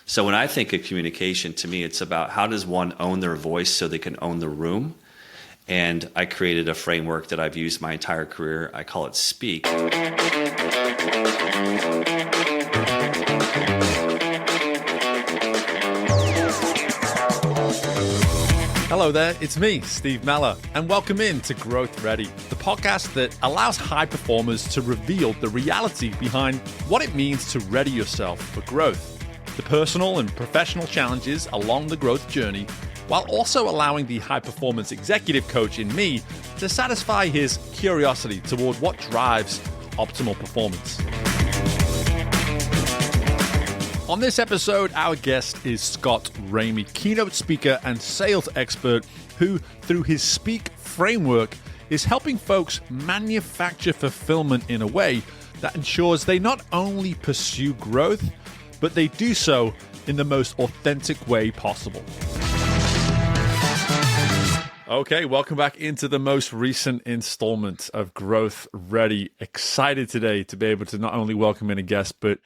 So when I think of communication, to me, it's about how does one own their voice so they can own the room. And I created a framework that I've used my entire career. I call it Speak. Hello there, it's me, Steve Mellor, and welcome in to GrowthReady, the podcast that allows high performers to reveal the reality behind what it means to ready yourself for growth, the personal and professional challenges along the growth journey, while also allowing the high-performance executive coach in me to satisfy his curiosity toward what drives optimal performance. On this episode, our guest is Scott Ramey, keynote speaker and sales expert who, through his Speak framework, is helping folks manufacture fulfillment in a way that ensures they not only pursue growth, but they do so in the most authentic way possible. Okay, welcome back into the most recent installment of GrowthReady. Excited today to be able to not only welcome in a guest, but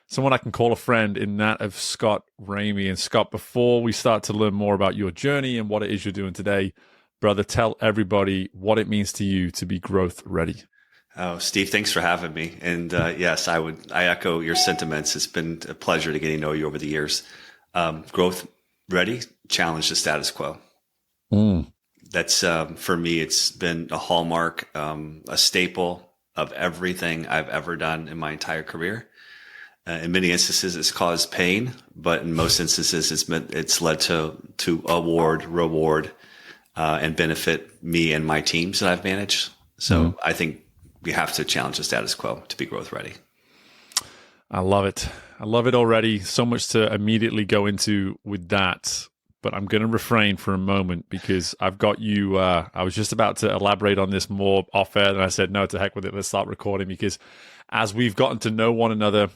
someone I can call a friend in that of Scott Ramey. And Scott, before we start to learn more about your journey and what it is you're doing today, brother, tell everybody what it means to you to be growth ready. Oh, Steve, thanks for having me. And yes, I echo your sentiments. It's been a pleasure to getting to know you over the years. Growth ready, challenge the status quo. That's for me, it's been a hallmark, a staple of everything I've ever done in my entire career. In many instances, it's caused pain, but in most instances, it's led to reward, and benefit me and my teams that I've managed. So I think we have to challenge the status quo to be growth ready. I love it. I love it already. So much to immediately go into with that, but I'm going to refrain for a moment because I've got you. I was just about to elaborate on this more off air, and I said, no, to heck with it. Let's start recording, because as we've gotten to know one another,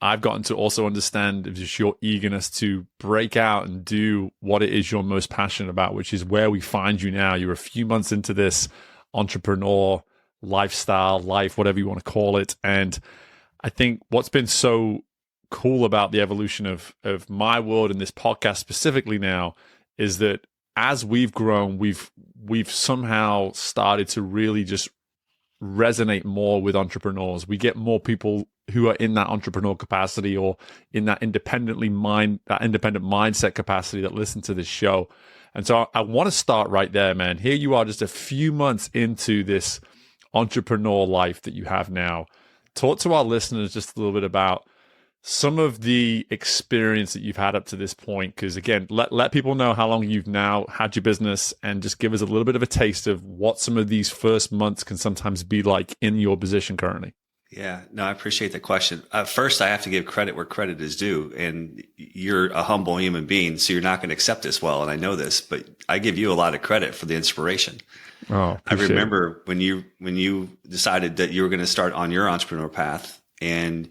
I've gotten to also understand just your eagerness to break out and do what it is you're most passionate about, which is where we find you now. You're a few months into this entrepreneur lifestyle, life, whatever you want to call it. And I think what's been so cool about the evolution of my world and this podcast specifically now is that as we've grown, we've somehow started to really just resonate more with entrepreneurs. We get more people who are in that entrepreneur capacity or in that independent mindset capacity that listen to this show. And so I want to start right there, man. Here you are just a few months into this entrepreneur life that you have now. Talk to our listeners just a little bit about some of the experience that you've had up to this point. Because again, let people know how long you've now had your business and just give us a little bit of a taste of what some of these first months can sometimes be like in your position currently. Yeah, no, I appreciate the question. First, I have to give credit where credit is due. And you're a humble human being, so you're not going to accept this well. And I know this, but I give you a lot of credit for the inspiration. Oh, I remember when you decided that you were going to start on your entrepreneur path and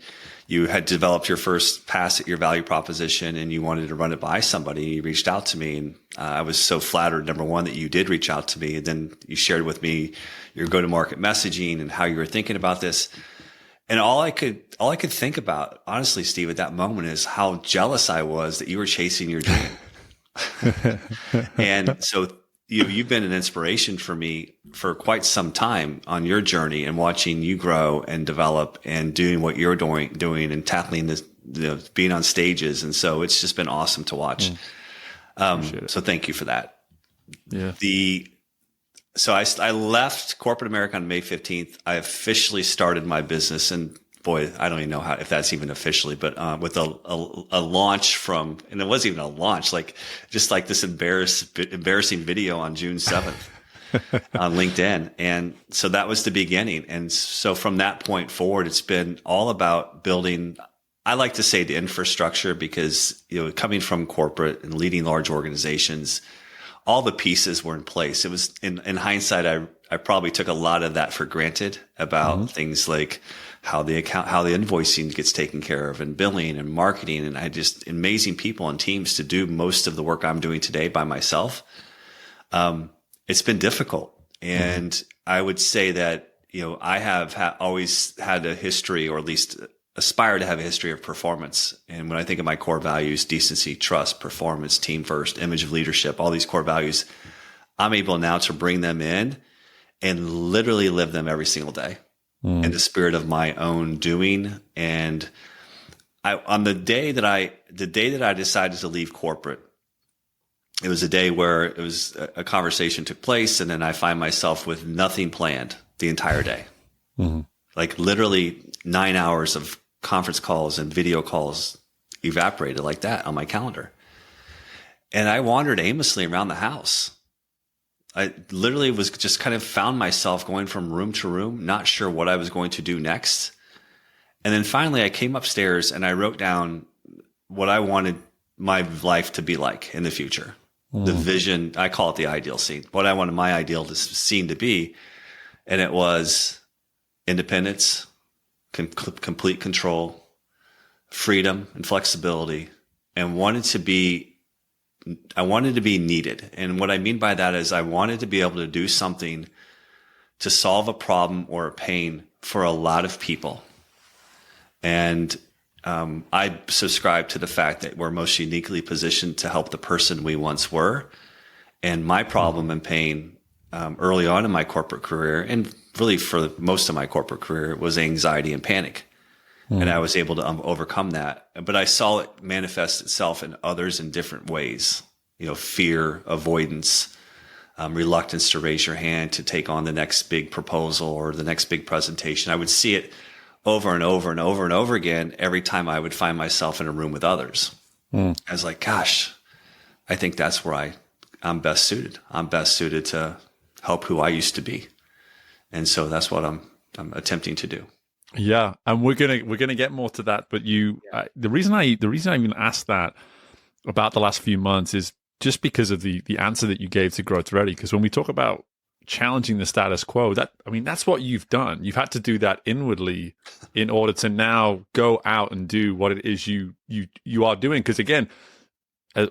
you had developed your first pass at your value proposition and you wanted to run it by somebody. You reached out to me, and I was so flattered, number one, that you did reach out to me. And then you shared with me your go-to-market messaging and how you were thinking about this. And all I could think about, honestly, Steve, at that moment is how jealous I was that you were chasing your dream. And so you've been an inspiration for me for quite some time on your journey and watching you grow and develop and doing what you're doing and tackling this, being on stages. And so it's just been awesome to watch. So thank you for that. Yeah. So I left corporate America on May 15th. I officially started my business, and boy, I don't even know if that's even officially, but with a launch and it wasn't even a launch, just like this embarrassing video on June 7th on LinkedIn. And so that was the beginning. And so from that point forward, it's been all about building, I like to say, the infrastructure, because, coming from corporate and leading large organizations, all the pieces were in place. It was in hindsight, I probably took a lot of that for granted about things like how the invoicing gets taken care of and billing and marketing. And I just amazing people and teams to do most of the work I'm doing today by myself. It's been difficult. And I would say that, I have always had a history, or at least aspire to have a history of performance. And when I think of my core values, decency, trust, performance, team first, image of leadership, all these core values, I'm able now to bring them in and literally live them every single day in the spirit of my own doing. And on the day that I decided to leave corporate, it was a day where it was a conversation took place, and then I find myself with nothing planned the entire day. Like literally 9 hours of conference calls and video calls evaporated like that on my calendar. And I wandered aimlessly around the house. I literally was just kind of found myself going from room to room, not sure what I was going to do next. And then finally I came upstairs and I wrote down what I wanted my life to be like in the future. The vision, I call it the ideal scene, what I wanted my ideal scene to be. And it was independence, complete control, freedom and flexibility, and I wanted to be needed. And what I mean by that is I wanted to be able to do something to solve a problem or a pain for a lot of people. And I subscribe to the fact that we're most uniquely positioned to help the person we once were. And my problem and pain early on in my corporate career, and really for most of my corporate career, was anxiety and panic. And I was able to overcome that. But I saw it manifest itself in others in different ways. Fear, avoidance, reluctance to raise your hand to take on the next big proposal or the next big presentation. I would see it over and over and over and over again every time I would find myself in a room with others. I was like, gosh, I think that's where I'm best suited. I'm best suited to help who I used to be. And so that's what I'm attempting to do. Yeah, and we're gonna get more to that. But the reason I even asked that about the last few months is just because of the answer that you gave to GrowthReady. Because when we talk about challenging the status quo, that's what you've done. You've had to do that inwardly in order to now go out and do what it is you are doing. Because again,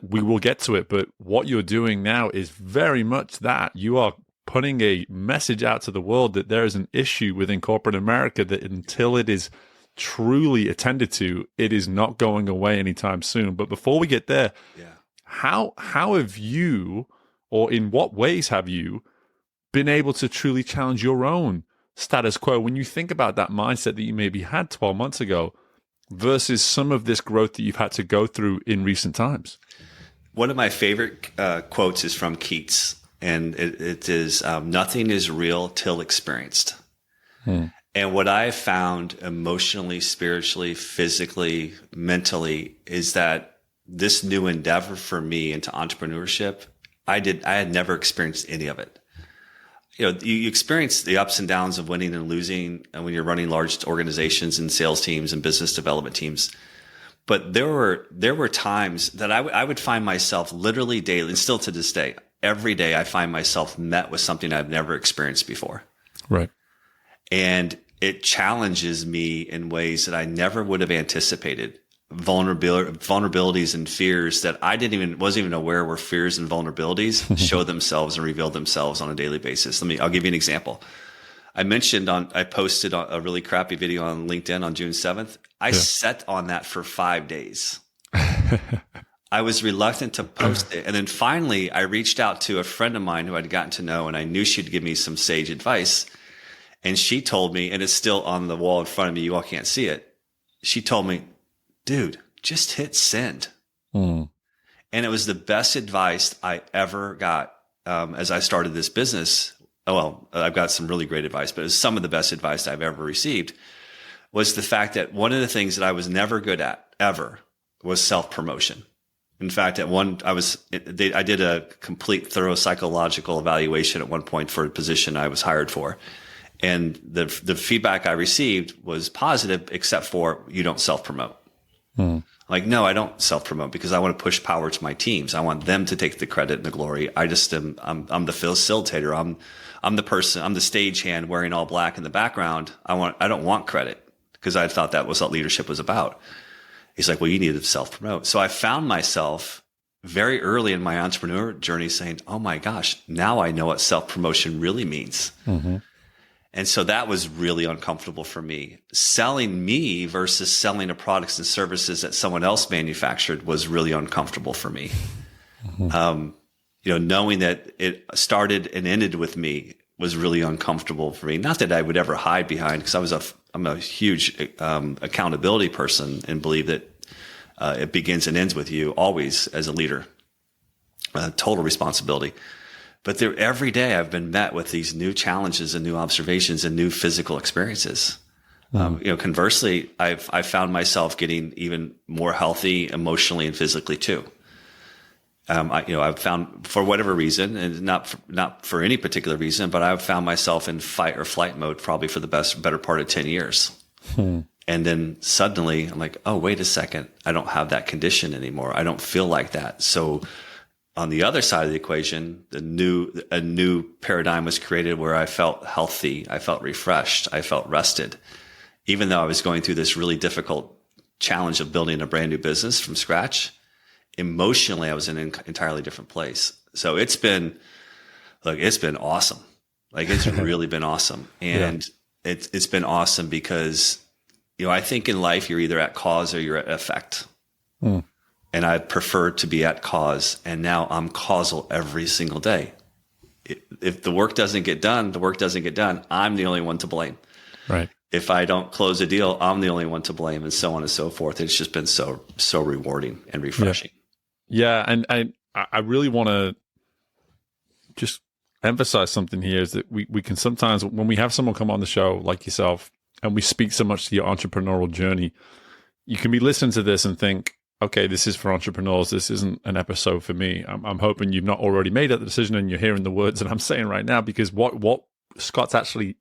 we will get to it, but what you're doing now is very much that. You are putting a message out to the world that there is an issue within corporate America that until it is truly attended to, it is not going away anytime soon. But before we get there, how have you, or in what ways have you been able to truly challenge your own status quo when you think about that mindset that you maybe had 12 months ago versus some of this growth that you've had to go through in recent times? One of my favorite quotes is from Keats. And it is, nothing is real till experienced. And what I found emotionally, spiritually, physically, mentally is that this new endeavor for me into entrepreneurship, I had never experienced any of it. You experience the ups and downs of winning and losing when you're running large organizations and sales teams and business development teams. But there were times that I would find myself literally daily, and still to this day, every day I find myself met with something I've never experienced before. Right. And it challenges me in ways that I never would have anticipated. Vulnerabilities and fears that I wasn't even aware were fears and vulnerabilities show themselves and reveal themselves on a daily basis. I'll give you an example. I posted a really crappy video on LinkedIn on June 7th. I sat on that for 5 days. I was reluctant to post it. And then finally, I reached out to a friend of mine who I'd gotten to know, and I knew she'd give me some sage advice. And she told me, and it's still on the wall in front of me, you all can't see it. She told me, dude, just hit send. And it was the best advice I ever got as I started this business. Well, I've got some really great advice, but it was some of the best advice I've ever received, was the fact that one of the things that I was never good at, ever, was self-promotion. In fact, I did a complete thorough psychological evaluation at one point for a position I was hired for. And the feedback I received was positive, except for you don't self-promote. Like, no, I don't self-promote because I want to push power to my teams. I want them to take the credit and the glory. I'm the facilitator. I'm the person, I'm the stagehand wearing all black in the background. I don't want credit because I thought that was what leadership was about. He's like, well, you need to self-promote. So I found myself very early in my entrepreneur journey saying, oh my gosh, now I know what self-promotion really means. And so that was really uncomfortable for me. Selling me versus selling the products and services that someone else manufactured was really uncomfortable for me. Knowing that it started and ended with me was really uncomfortable for me. Not that I would ever hide behind, because I'm a huge accountability person and believe that it begins and ends with you always as a leader. Total responsibility. But every day I've been met with these new challenges and new observations and new physical experiences. Conversely, I've found myself getting even more healthy emotionally and physically too. I've found, for whatever reason, and not for any particular reason, but I've found myself in fight or flight mode probably for the better part of 10 years. And then suddenly I'm like, oh, wait a second. I don't have that condition anymore. I don't feel like that. So on the other side of the equation, a new paradigm was created where I felt healthy. I felt refreshed. I felt rested, even though I was going through this really difficult challenge of building a brand new business from scratch. Emotionally, I was in an entirely different place. So it's been awesome. Like, it's really been awesome. And it's been awesome because, I think in life, you're either at cause or you're at effect. And I prefer to be at cause. And now I'm causal every single day. If the work doesn't get done, the work doesn't get done. I'm the only one to blame. Right. If I don't close a deal, I'm the only one to blame, and so on and so forth. It's just been so rewarding and refreshing. Yeah. And I really want to just emphasize something here, is that we can sometimes, when we have someone come on the show like yourself, and we speak so much to your entrepreneurial journey, you can be listening to this and think, okay, this is for entrepreneurs. This isn't an episode for me. I'm hoping you've not already made that decision and you're hearing the words that I'm saying right now, because what Scott's actually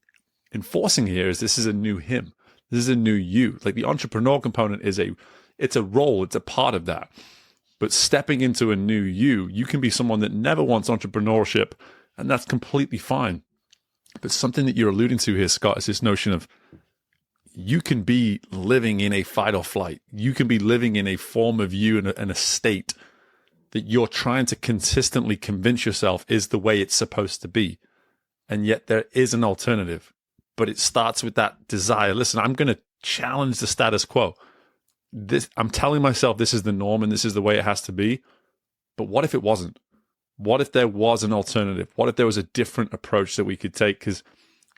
enforcing here is this is a new him. This is a new you. Like, the entrepreneur component it's a role. It's a part of that. But stepping into a new you can be someone that never wants entrepreneurship, and that's completely fine. But something that you're alluding to here, Scott, is this notion of, you can be living in a fight or flight. You can be living in a form of you and a state that you're trying to consistently convince yourself is the way it's supposed to be. And yet there is an alternative. But it starts with that desire. Listen, I'm going to challenge the status quo. I'm telling myself this is the norm and this is the way it has to be. But what if it wasn't? What if there was an alternative? What if there was a different approach that we could take? Because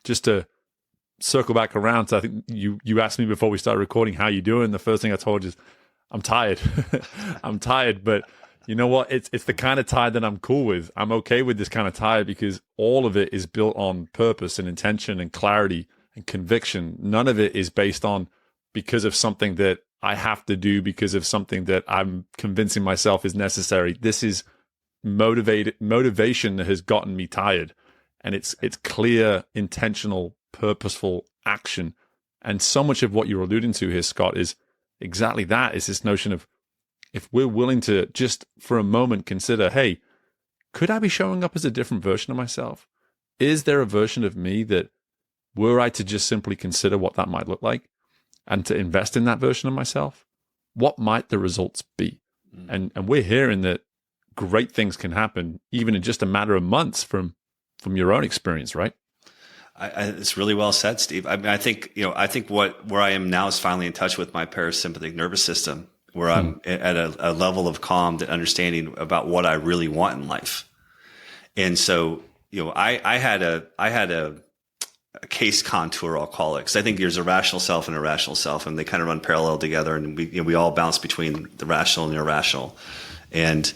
just to circle back around to, I think you asked me before we started recording, how you doing? The first thing I told you is, I'm tired. I'm tired, but you know what? It's the kind of tired that I'm cool with. I'm okay with this kind of tired because all of it is built on purpose and intention and clarity and conviction. None of it is based on because of something that I have to do, because of something that I'm convincing myself is necessary. This is motivation that has gotten me tired. And it's clear, intentional, purposeful action. And so much of what you're alluding to here, Scott, is exactly that. Is this notion of, if we're willing to just for a moment consider, hey, could I be showing up as a different version of myself? Is there a version of me that, were I to just simply consider what that might look like and to invest in that version of myself, what might the results be? And we're hearing that great things can happen even in just a matter of months from your own experience, right? It's really well said, Steve. I mean, I think where I am now is finally in touch with my parasympathetic nervous system, where I'm at a level of calm and understanding about what I really want in life. And so, I had a case contour, I'll call it, because I think there's a rational self and a irrational self, and they kind of run parallel together, and we all bounce between the rational and the irrational. And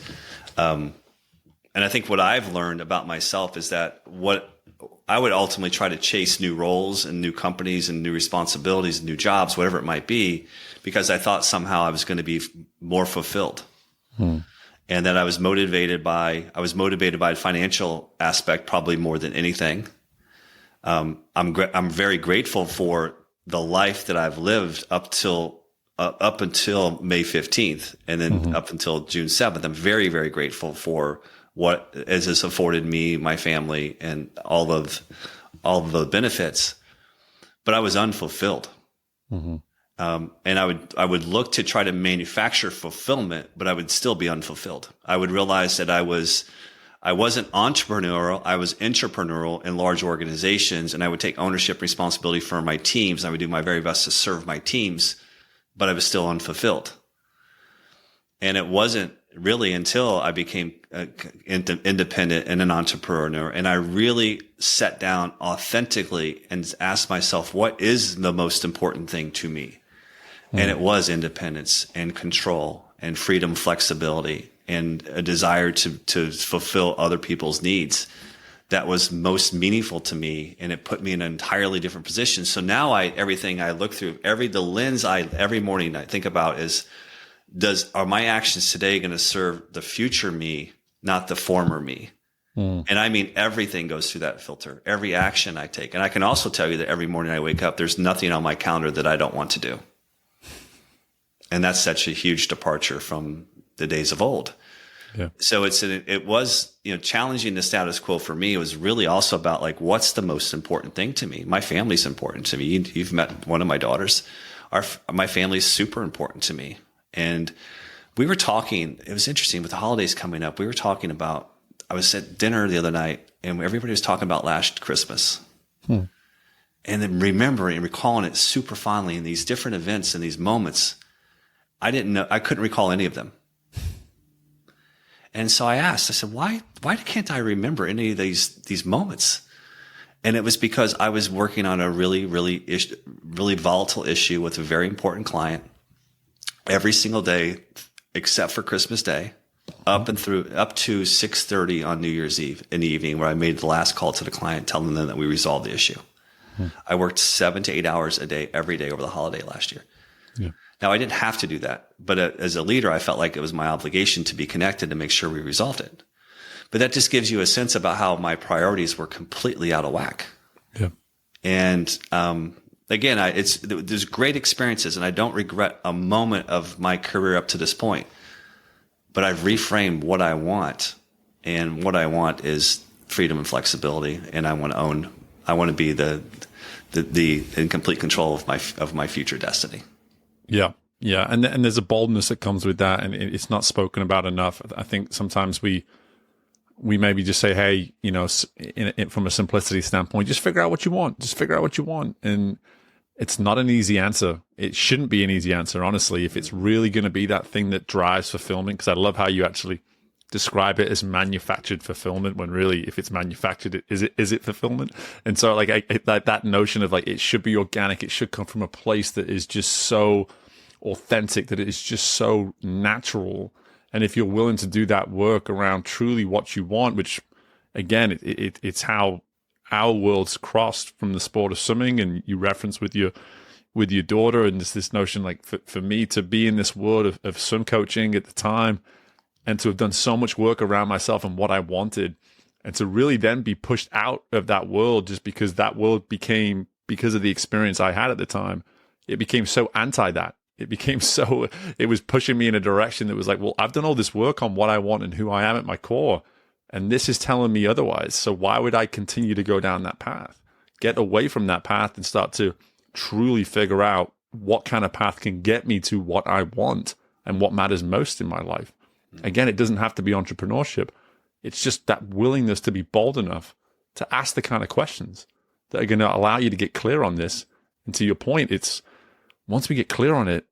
I think what I've learned about myself is that what I would ultimately try to chase new roles and new companies and new responsibilities and new jobs, whatever it might be, because I thought somehow I was going to be more fulfilled. And that I was motivated by financial aspect probably more than anything. I'm very grateful for the life that I've lived up until May 15th, and then up until June 7th. I'm very, very grateful for what it has afforded me, my family, and all of the benefits. But I was unfulfilled. And I would look to try to manufacture fulfillment, but I would still be unfulfilled. I would realize that I was I wasn't entrepreneurial. I was intrapreneurial in large organizations, and I would take ownership responsibility for my teams. I would do my very best to serve my teams, but I was still unfulfilled. And it wasn't really until I became independent and an entrepreneur, and I really sat down authentically and asked myself, what is the most important thing to me? And it was independence and control and freedom, flexibility, and a desire to fulfill other people's needs. That was most meaningful to me, and it put me in an entirely different position. So now everything I look through, the lens every morning I think about is, are my actions today going to serve the future me, not the former me? And I mean, everything goes through that filter, every action I take. And I can also tell you that every morning I wake up, there's nothing on my calendar that I don't want to do. And that's such a huge departure from the days of old. Yeah. So it was, challenging the status quo for me. It was really also about like, what's the most important thing to me? My family's important to me. You've met one of my daughters. My family's super important to me. And we were talking, it was interesting with the holidays coming up. We were talking about, I was at dinner the other night and everybody was talking about last Christmas. And then remembering and recalling it super fondly in these different events and these moments. I couldn't recall any of them. And so I said, why can't I remember any of these moments? And it was because I was working on a really, really, really volatile issue with a very important client every single day, except for Christmas Day, up to 6:30 on New Year's Eve in the evening, where I made the last call to the client, telling them that we resolved the issue. I worked 7 to 8 hours a day, every day over the holiday last year. Yeah. Now, I didn't have to do that, but as a leader, I felt like it was my obligation to be connected to make sure we resolved it. But that just gives you a sense about how my priorities were completely out of whack. Yeah. And again, there's great experiences, and I don't regret a moment of my career up to this point. But I've reframed what I want, and what I want is freedom and flexibility, and I want to be the in complete control of my future destiny. Yeah. Yeah. And there's a boldness that comes with that, and it's not spoken about enough. I think sometimes we maybe just say, hey, from a simplicity standpoint, just figure out what you want. Just figure out what you want. And it's not an easy answer. It shouldn't be an easy answer, honestly, if it's really going to be that thing that drives fulfillment. Because I love how you actually describe it as manufactured fulfillment, when really, if it's manufactured, is it fulfillment? And so like that notion of like, it should be organic. It should come from a place that is just so authentic, that it is just so natural. And if you're willing to do that work around truly what you want, which again, it's how our worlds crossed from the sport of swimming, and you reference with your daughter, and this notion, like for me to be in this world of swim coaching at the time, and to have done so much work around myself and what I wanted, and to really then be pushed out of that world just because that world became, because of the experience I had at the time, it became so anti that. It was pushing me in a direction that was like, well, I've done all this work on what I want and who I am at my core, and this is telling me otherwise. So why would I continue to go down that path? Get away from that path and start to truly figure out what kind of path can get me to what I want and what matters most in my life. Again, it doesn't have to be entrepreneurship. It's just that willingness to be bold enough to ask the kind of questions that are going to allow you to get clear on this. And to your point, it's once we get clear on it,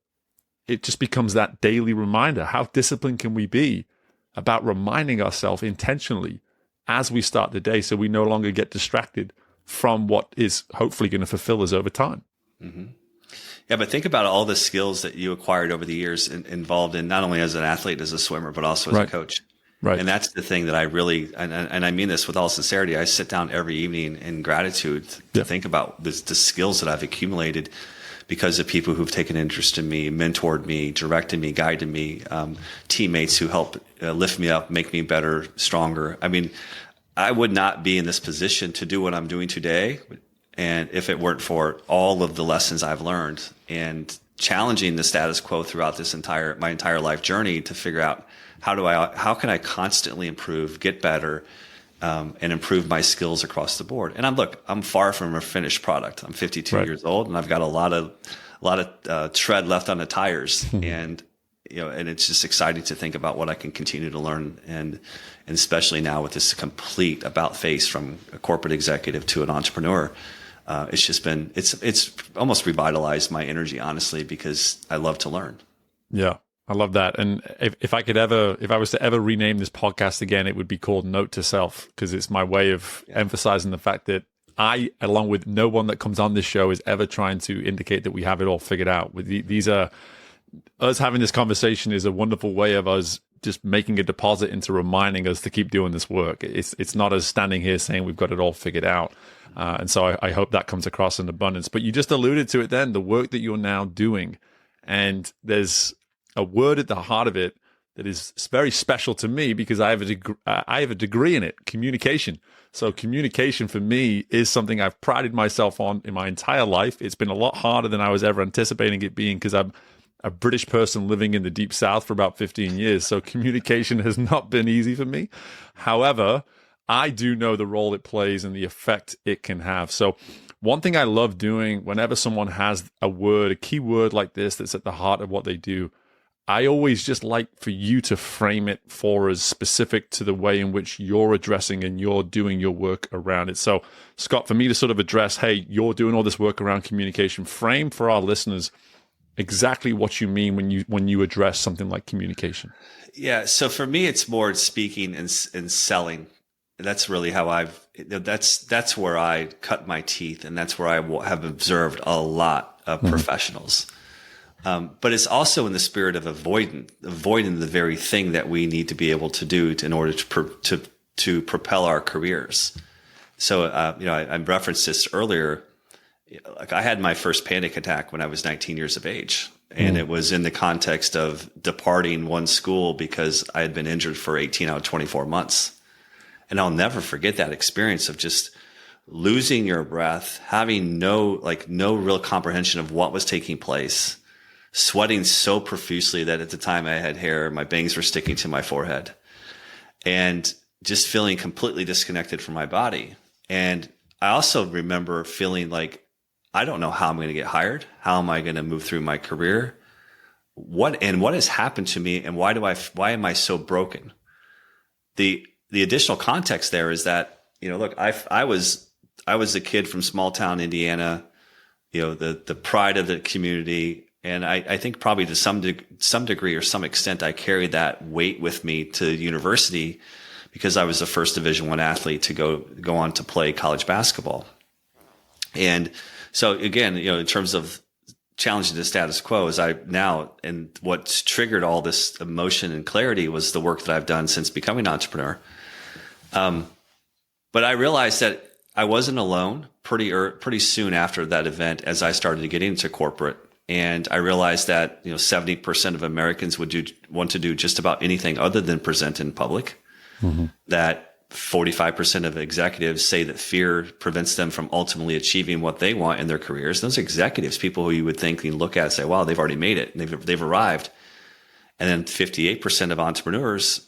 it just becomes that daily reminder. How disciplined can we be about reminding ourselves intentionally as we start the day, so we no longer get distracted from what is hopefully going to fulfill us over time? Mm-hmm. Yeah, but think about all the skills that you acquired over the years involved in not only as an athlete, as a swimmer, but also as a coach. Right. And that's the thing that I really, and I mean this with all sincerity, I sit down every evening in gratitude to think about the skills that I've accumulated because of people who've taken interest in me, mentored me, directed me, guided me, teammates who help lift me up, make me better, stronger. I mean, I would not be in this position to do what I'm doing today, and if it weren't for all of the lessons I've learned and challenging the status quo throughout my entire life journey to figure out how can I constantly improve, get better, and improve my skills across the board. And I'm far from a finished product. I'm 52 years old, and I've got a lot of tread left on the tires. And and it's just exciting to think about what I can continue to learn. And especially now with this complete about face from a corporate executive to an entrepreneur, it's just been, it's almost revitalized my energy, honestly, because I love to learn. Yeah, I love that. And if I was to ever rename this podcast again, it would be called Note to Self, because it's my way of emphasizing the fact that I, along with no one that comes on this show, is ever trying to indicate that we have it all figured out. These are us having this conversation is a wonderful way of us just making a deposit into reminding us to keep doing this work. It's not us standing here saying we've got it all figured out. And so I hope that comes across in abundance. But you just alluded to it then, the work that you're now doing. And there's a word at the heart of it that is very special to me because I have a degree in it, communication. So communication for me is something I've prided myself on in my entire life. It's been a lot harder than I was ever anticipating it being because I'm a British person living in the Deep South for about 15 years. So communication has not been easy for me. However, I do know the role it plays and the effect it can have. So one thing I love doing whenever someone has a key word like this that's at the heart of what they do, I always just like for you to frame it for us specific to the way in which you're addressing and you're doing your work around it. So, Scott, for me to sort of address, hey, you're doing all this work around communication, frame for our listeners exactly what you mean when you address something like communication. Yeah. So for me, it's more speaking and selling. That's really how that's where I cut my teeth, and that's where I have observed a lot of professionals. But it's also in the spirit of avoiding the very thing that we need to be able to do in order to propel our careers. So, I referenced this earlier. Like I had my first panic attack when I was 19 years of age, and it was in the context of departing one school because I had been injured for 18 out of 24 months. And I'll never forget that experience of just losing your breath, having no real comprehension of what was taking place, sweating so profusely that at the time I had hair, my bangs were sticking to my forehead, and just feeling completely disconnected from my body. And I also remember feeling like, I don't know how I'm going to get hired. How am I going to move through my career? What has happened to me, and why am I so broken? The additional context there is that, look, I was a kid from small town Indiana, the pride of the community. And I think probably to some degree or some extent, I carried that weight with me to university because I was the first Division I athlete to go on to play college basketball. And so again, in terms of challenging the status quo, and what's triggered all this emotion and clarity was the work that I've done since becoming an entrepreneur. But I realized that I wasn't alone pretty soon after that event as I started to get into corporate. And I realized that 70% of Americans want to do just about anything other than present in public. Mm-hmm. That 45% of executives say that fear prevents them from ultimately achieving what they want in their careers. Those executives, people who you would think and look at and say, wow, they've already made it, and they've arrived. And then 58% of entrepreneurs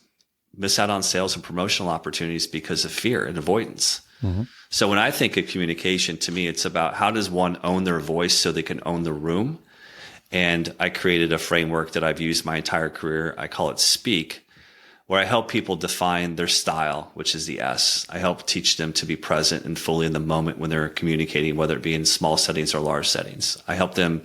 miss out on sales and promotional opportunities because of fear and avoidance. Mm-hmm. So when I think of communication, to me, it's about how does one own their voice so they can own the room. And I created a framework that I've used my entire career. I call it Speak, where I help people define their style, which is the S. I help teach them to be present and fully in the moment when they're communicating, whether it be in small settings or large settings. I help them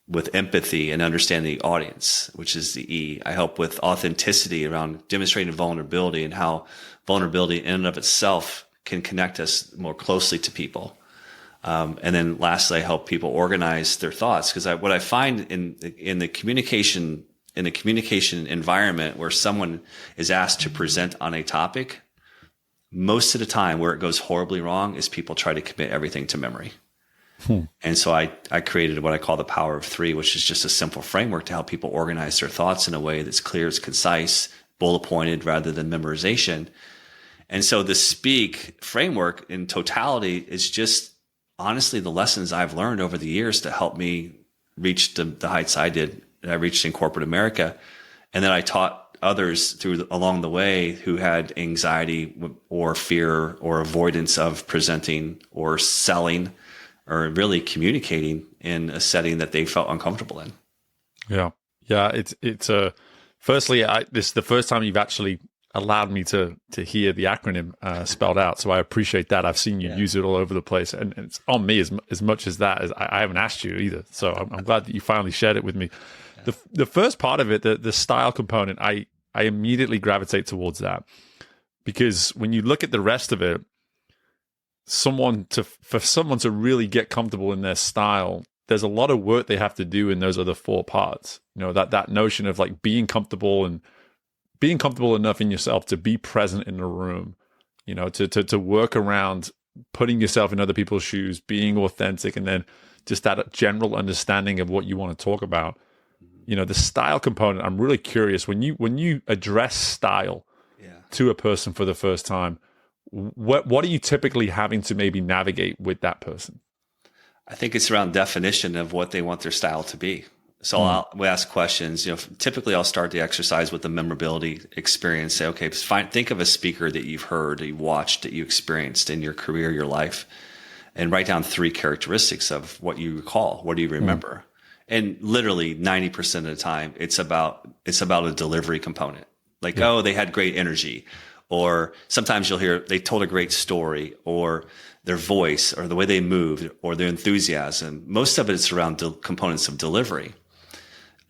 with empathy and understanding the audience, which is the E. I help with authenticity around demonstrating vulnerability and how vulnerability in and of itself can connect us more closely to people. And then lastly, I help people organize their thoughts, because what I find in the communication environment where someone is asked to present on a topic, most of the time where it goes horribly wrong is people try to commit everything to memory. And so I created what I call the power of 3, which is just a simple framework to help people organize their thoughts in a way that's clear, it's concise, bullet pointed rather than memorization. And so the Speak framework in totality is just honestly the lessons I've learned over the years to help me reach the heights I reached in corporate America. And then I taught others along the way who had anxiety or fear or avoidance of presenting or selling or really communicating in a setting that they felt uncomfortable in. Yeah. Yeah, firstly, this is the first time you've actually allowed me to hear the acronym spelled out. So I appreciate that. I've seen you use it all over the place, and it's on me as much as that. As I haven't asked you either. So I'm glad that you finally shared it with me. Yeah. The first part of it, the style component, I immediately gravitate towards that, because when you look at the rest of it, for someone to really get comfortable in their style, there's a lot of work they have to do in those other four parts. You know, that notion of like being comfortable and being comfortable enough in yourself to be present in the room, you know, to work around putting yourself in other people's shoes, being authentic, and then just that general understanding of what you want to talk about. You know, the style component, I'm really curious, when you address style to a person for the first time, what are you typically having to maybe navigate with that person? I think it's around definition of what they want their style to be. So we ask questions. You know, typically I'll start the exercise with the memorability experience. Say, okay, think of a speaker that you've heard, that you watched, that you experienced in your career, your life, and write down 3 characteristics of what you recall. What do you remember? And literally 90% of the time, it's about a delivery component. Like, oh, they had great energy, or sometimes you'll hear they told a great story, or their voice, or the way they moved, or their enthusiasm. Most of it is around components of delivery.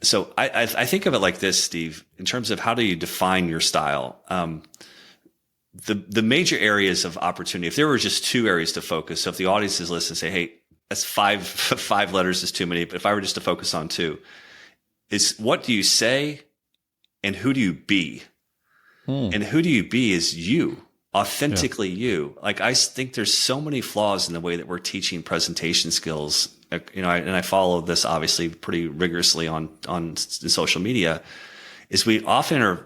So I think of it like this, Steve, in terms of how do you define your style? The major areas of opportunity, if there were just 2 areas to focus, so if the audience is listening, say, hey, that's 5 letters is too many, but if I were just to focus on 2, is what do you say and who do you be? And who do you be is you, authentically you. Like, I think there's so many flaws in the way that we're teaching presentation skills. You know, and I follow this obviously pretty rigorously on social media, is we're often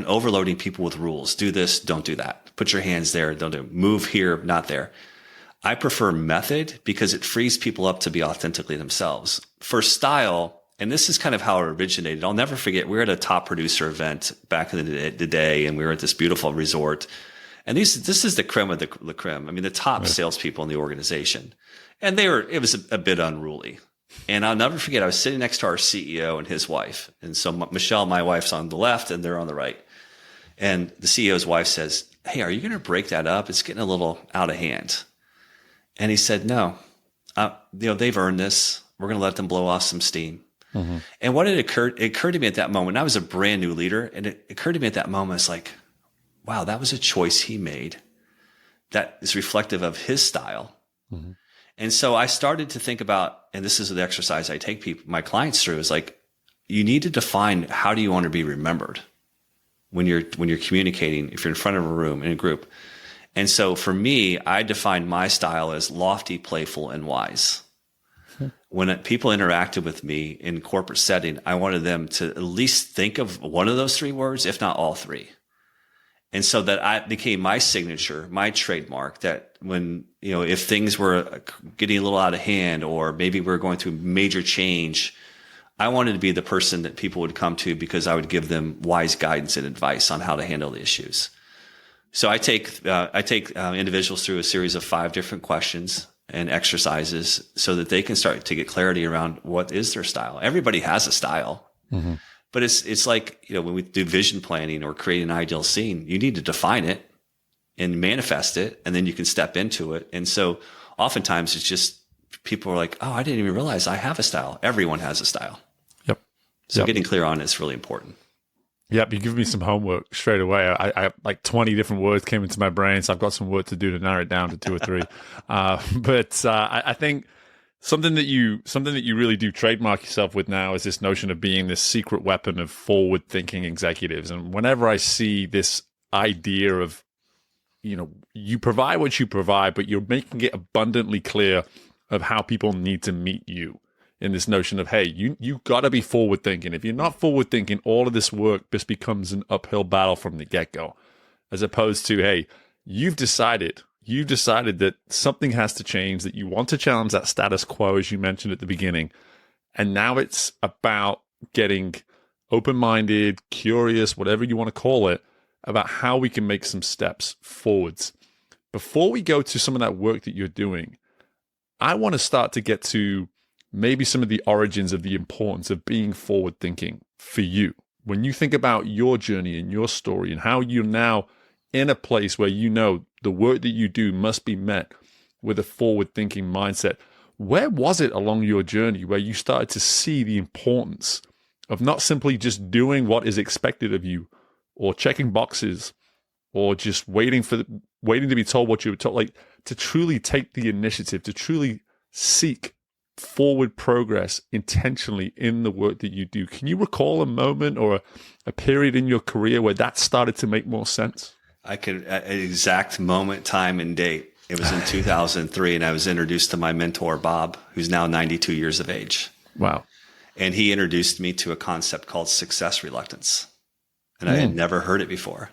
overloading people with rules. Do this, don't do that. Put your hands there, don't do it. Move here, not there. I prefer method because it frees people up to be authentically themselves. For style, and this is kind of how it originated. I'll never forget, we were at a top producer event back in the day, and we were at this beautiful resort. And this is the creme of the creme. I mean, the top salespeople in the organization. And it was a bit unruly. And I'll never forget, I was sitting next to our CEO and his wife. And so Michelle, my wife's on the left, and they're on the right. And the CEO's wife says, hey, are you going to break that up? It's getting a little out of hand. And he said, no, you know, they've earned this. We're going to let them blow off some steam. And what it occurred to me at that moment, I was a brand new leader, and it occurred to me at that moment, it's like, wow, that was a choice he made that is reflective of his style. And so I started to think about, and this is the exercise I take my clients through, is like, you need to define, how do you want to be remembered when you're communicating, if you're in front of a room, in a group. And so for me, I defined my style as lofty, playful, and wise. When people interacted with me in corporate setting, I wanted them to at least think of one of those 3 words, if not all 3. And so that became my signature, my trademark, that when, you know, if things were getting a little out of hand, or maybe we were going through major change, I wanted to be the person that people would come to because I would give them wise guidance and advice on how to handle the issues. So I take individuals through a series of 5 different questions and exercises so that they can start to get clarity around what is their style. Everybody has a style, but it's like, you know, when we do vision planning or create an ideal scene, you need to define it and manifest it, and then you can step into it. And so oftentimes it's just, people are like, oh, I didn't even realize I have a style. Everyone has a style. So getting clear on it is really important. Yep, you give me some homework straight away. I like 20 different words came into my brain, so I've got some work to do to narrow it down to 2 or 3. But I think something that you really do trademark yourself with now is this notion of being this secret weapon of forward-thinking executives. And whenever I see this idea of, you know, you provide what you provide, but you're making it abundantly clear of how people need to meet you. In this notion of, hey, you got to be forward thinking. If you're not forward thinking, all of this work just becomes an uphill battle from the get-go, as opposed to, hey, you've decided that something has to change, that you want to challenge that status quo, as you mentioned at the beginning. And now it's about getting open-minded, curious, whatever you want to call it, about how we can make some steps forwards. Before we go to some of that work that you're doing, I want to start to get to maybe some of the origins of the importance of being forward thinking for you. When you think about your journey and your story and how you're now in a place where you know the work that you do must be met with a forward thinking mindset, where was it along your journey where you started to see the importance of not simply just doing what is expected of you or checking boxes or just waiting to be told what you were told, like to truly take the initiative, to truly seek forward progress intentionally in the work that you do? Can you recall a moment or a period in your career where that started to make more sense? I could, an exact moment, time, and date. It was in 2003, and I was introduced to my mentor, Bob, who's now 92 years of age. Wow. And he introduced me to a concept called success reluctance. And I had never heard it before.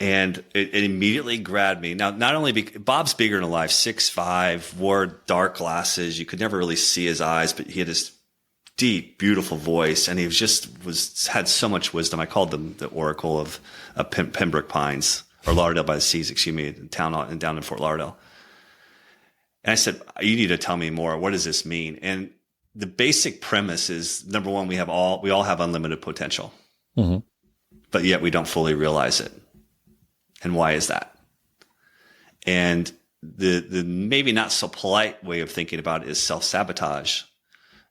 And it immediately grabbed me. Now, not only Bob's bigger than life, 6'5", wore dark glasses. You could never really see his eyes, but he had this deep, beautiful voice, and he had so much wisdom. I called them the Oracle of Pembroke Pines, or Lauderdale by the Seas, excuse me, down in Fort Lauderdale. And I said, "You need to tell me more. What does this mean?" And the basic premise is, number one, we all have unlimited potential, but yet we don't fully realize it. And why is that? And the maybe not so polite way of thinking about it is self-sabotage.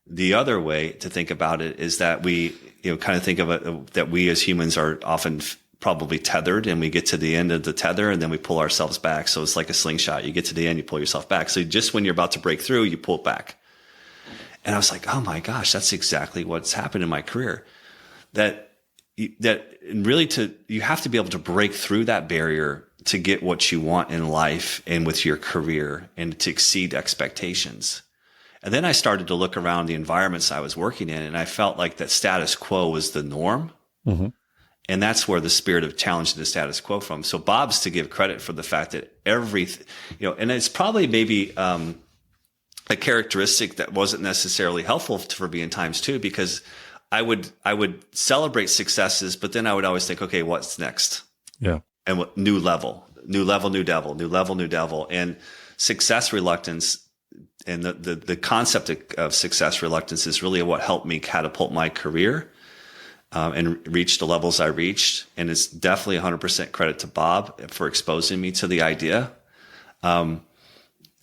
The other way to think about it is that we, kind of think of it that we as humans are often probably tethered, and we get to the end of the tether and then we pull ourselves back. So it's like a slingshot. You get to the end, you pull yourself back. So just when you're about to break through, you pull it back. And I was like, oh my gosh, that's exactly what's happened in my career. You have to be able to break through that barrier to get what you want in life and with your career and to exceed expectations. And then I started to look around the environments I was working in, and I felt like that status quo was the norm. And that's where the spirit of challenging the status quo from. So Bob's to give credit for the fact that and it's probably maybe a characteristic that wasn't necessarily helpful for me in times too, because I would celebrate successes, but then I would always think, okay, what's next? Yeah. And what new level, new devil. And success reluctance and the concept of success reluctance is really what helped me catapult my career and reach the levels I reached. And it's definitely 100% credit to Bob for exposing me to the idea.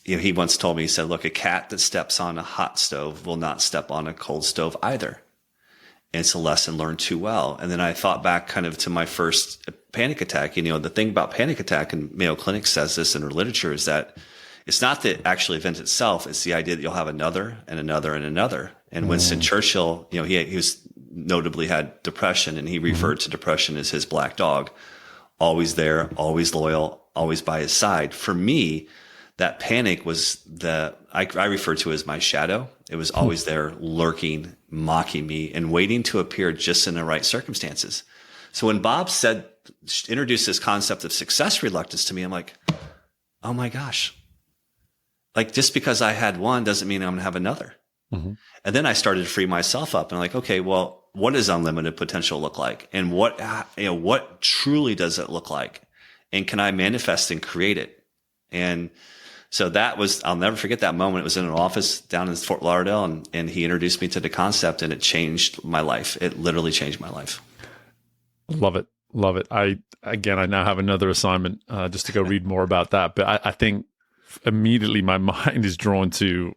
He once told me, he said, look, a cat that steps on a hot stove will not step on a cold stove either. And it's a lesson learned too well. And then I thought back kind of to my first panic attack. The thing about panic attack, and Mayo Clinic says this in their literature, is that it's not the actual event itself. It's the idea that you'll have another and another and another. And Winston Churchill, he was notably had depression, and he referred to depression as his black dog, always there, always loyal, always by his side. For me, that panic was I refer to as my shadow. It was always there, lurking, mocking me, and waiting to appear just in the right circumstances. So when Bob introduced this concept of success reluctance to me, I'm like, oh my gosh. Like, just because I had one doesn't mean I'm going to have another. And then I started to free myself up, and I'm like, okay, well, what does unlimited potential look like? And what truly does it look like? And can I manifest and create it? And so I'll never forget that moment. It was in an office down in Fort Lauderdale, and he introduced me to the concept, and it changed my life. It literally changed my life. Love it. Love it. I now have another assignment just to go read more about that. But I think immediately my mind is drawn to,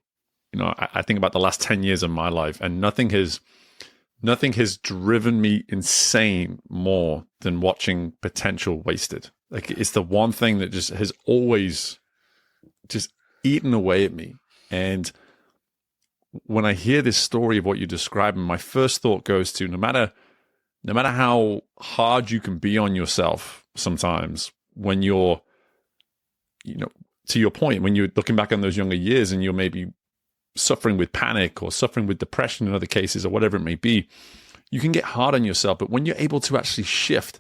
I think about the last 10 years of my life, and nothing has driven me insane more than watching potential wasted. Like, it's the one thing that just has always just eaten away at me. And when I hear this story of what you're describing, my first thought goes to no matter how hard you can be on yourself sometimes, when you're, to your point, when you're looking back on those younger years and you're maybe suffering with panic or suffering with depression in other cases or whatever it may be, you can get hard on yourself. But when you're able to actually shift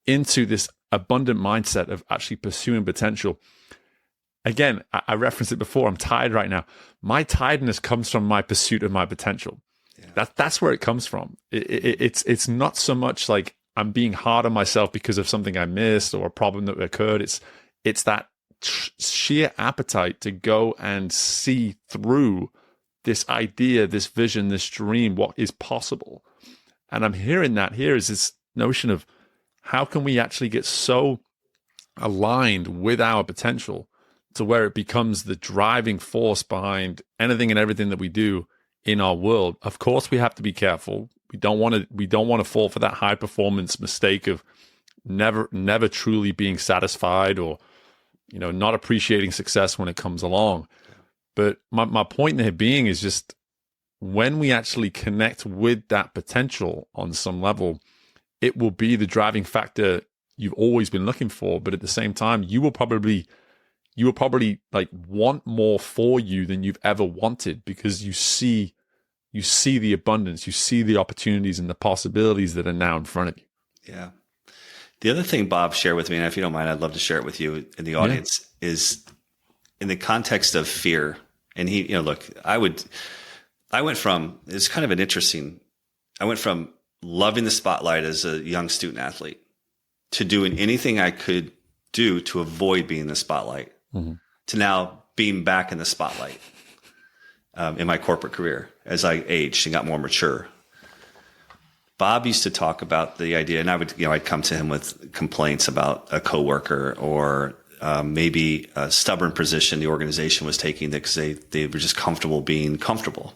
into this abundant mindset of actually pursuing potential, again, I referenced it before, I'm tired right now. My tiredness comes from my pursuit of my potential. Yeah. That's where it comes from. It's not so much like I'm being hard on myself because of something I missed or a problem that occurred. It's that sheer appetite to go and see through this idea, this vision, this dream, what is possible. And I'm hearing that here is this notion of how can we actually get so aligned with our potential to where it becomes the driving force behind anything and everything that we do in our world. Of course, we have to be careful. We don't want to fall for that high performance mistake of never truly being satisfied, or not appreciating success when it comes along. But my point there being is just when we actually connect with that potential on some level, it will be the driving factor you've always been looking for. But at the same time, you will probably like want more for you than you've ever wanted, because you see the abundance, you see the opportunities and the possibilities that are now in front of you. Yeah. The other thing Bob shared with me, and if you don't mind, I'd love to share it with you in the audience, is in the context of fear. And he, look, I went from loving the spotlight as a young student athlete to doing anything I could do to avoid being in the spotlight, to now being back in the spotlight in my corporate career as I aged and got more mature. Bob used to talk about the idea, and I'd come to him with complaints about a coworker or maybe a stubborn position the organization was taking because they were just comfortable being comfortable.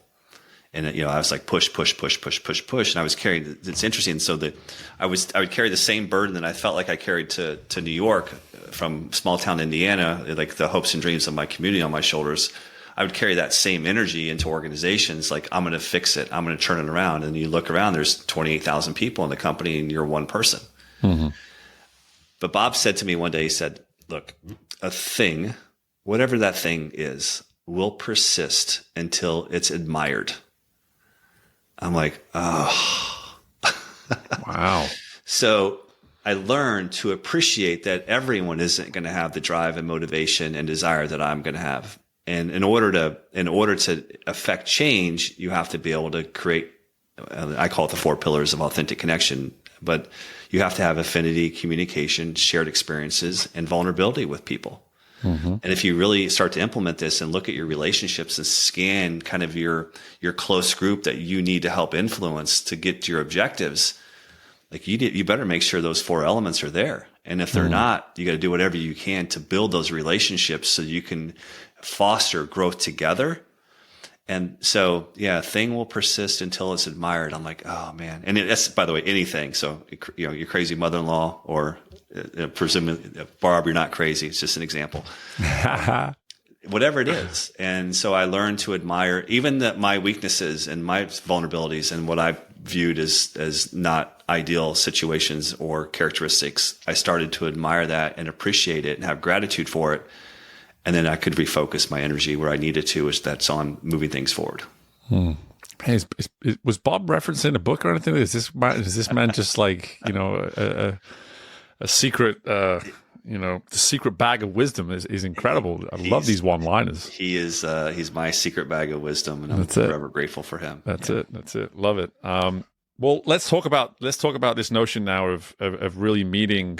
And, I was like, push. And I was carrying, it's interesting. So I would carry the same burden that I felt like I carried to New York from small town Indiana, like the hopes and dreams of my community on my shoulders. I would carry that same energy into organizations. Like, I'm going to fix it. I'm going to turn it around. And you look around, there's 28,000 people in the company and you're one person. But Bob said to me one day, he said, look, a thing, whatever that thing is, will persist until it's admired. I'm like, oh, wow. So I learned to appreciate that everyone isn't going to have the drive and motivation and desire that I'm going to have. And in order to affect change, you have to be able to create, I call it the 4 pillars of authentic connection, but you have to have affinity, communication, shared experiences, and vulnerability with people. And if you really start to implement this and look at your relationships and scan kind of your close group that you need to help influence to get to your objectives, like you better make sure those 4 elements are there. And if they're not, you got to do whatever you can to build those relationships so you can foster growth together. And so, yeah, a thing will persist until it's admired. I'm like, oh man. And that's, by the way, anything. So, your crazy mother-in-law or presumably, Barb, you're not crazy. It's just an example. Whatever it is. And so I learned to admire even my weaknesses and my vulnerabilities and what I viewed as not ideal situations or characteristics. I started to admire that and appreciate it and have gratitude for it. And then I could refocus my energy where I needed to, is that's on moving things forward. Hey, was Bob referencing a book or anything? Is this man just like, a secret, the secret bag of wisdom is incredible. I love these one-liners. He's my secret bag of wisdom, and I'm forever grateful for him. That's it. Love it. Well, let's talk about this notion now of really meeting